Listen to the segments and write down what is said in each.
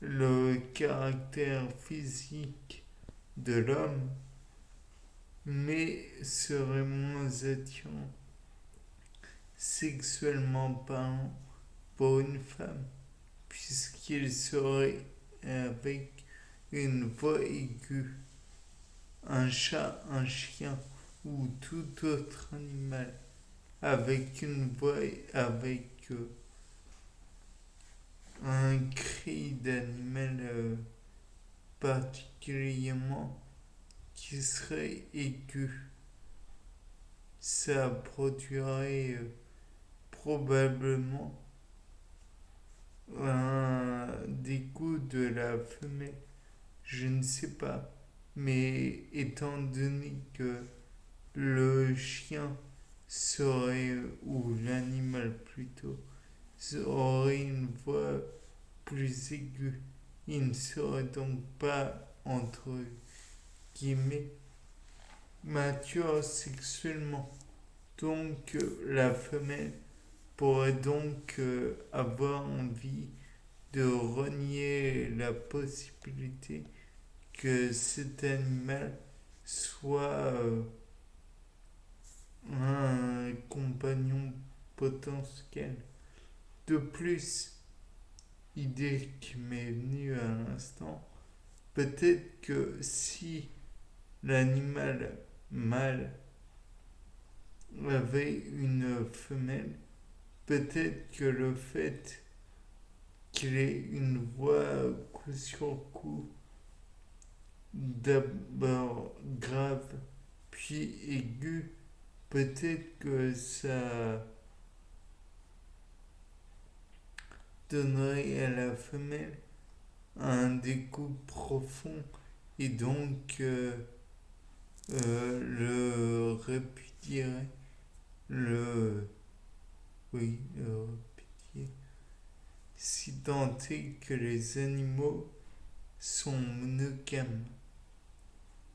le caractère physique de l'homme, mais serait moins attirant sexuellement parlant pour une femme, puisqu'il serait avec une voix aiguë. Un chat, un chien ou tout autre animal avec une voix, avec un cri d'animal particulièrement qui serait aigu, ça produirait probablement un dégoût de la femelle. Je ne sais pas. Mais étant donné que le chien serait, ou l'animal plutôt, aurait une voix plus aiguë, il ne serait donc pas, entre guillemets, mature sexuellement. Donc la femelle pourrait donc avoir envie de renier la possibilité que cet animal soit un compagnon potentiel. De plus, idée qui m'est venue à l'instant, peut-être que si l'animal mâle avait une femelle, peut-être que le fait qu'il ait une voix coup sur coup, d'abord grave, puis aiguë, peut-être que ça donnerait à la femelle un dégoût profond et donc le répudierait, le, oui, le répudier, si tant est que les animaux sont monogames.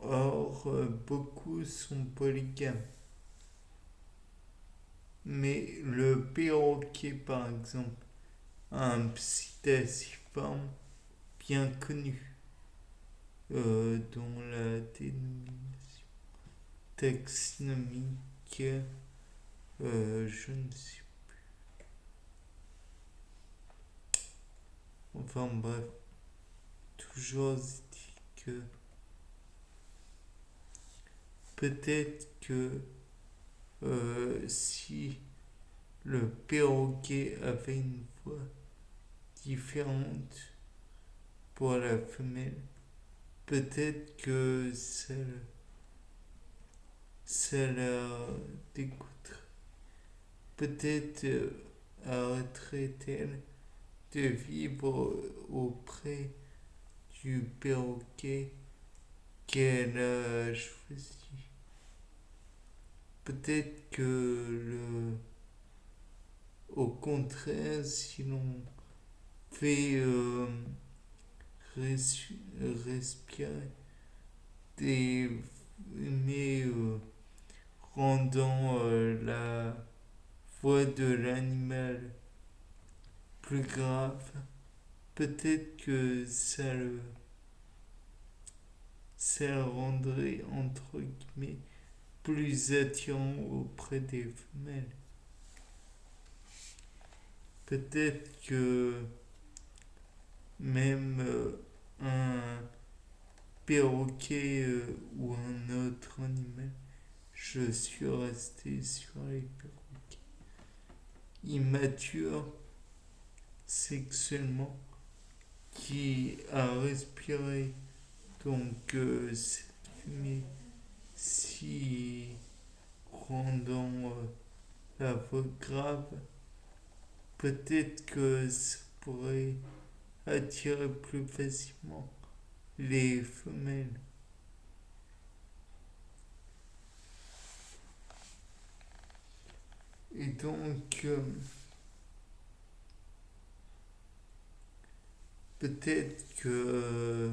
Or, beaucoup sont polygames. Mais le perroquet, par exemple, a un psittaciforme bien connu, dont la dénomination taxonomique, je ne sais. Enfin bref, toujours dit que peut-être que si le perroquet avait une voix différente pour la femelle, peut-être que ça la dégoûterait. Peut-être arrêterait-elle de vivre auprès du perroquet qu'elle a choisi. Peut-être que au contraire, si l'on fait respirer des fumées rendant la voix de l'animal plus grave, peut-être que ça le rendrait entre guillemets plus attirant auprès des femelles. Peut-être que même un perroquet ou un autre animal, je suis resté sur les perroquets, immatures sexuellement, qui a respiré donc cette fumée si rendant la voix grave, peut-être que ça pourrait attirer plus facilement les femelles. Et donc, peut-être que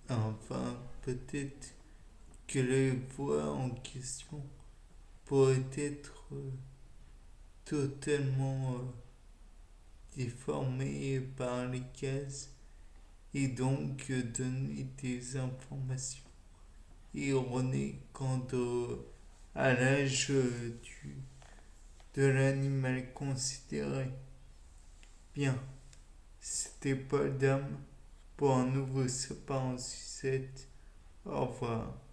enfin, peut-être que les voix en question pourraient être totalement déformé par les cases et donc donner des informations erronées quant à l'âge de l'animal considéré. Bien, c'était Paul Dame pour un nouveau sapin en sucette. Au revoir.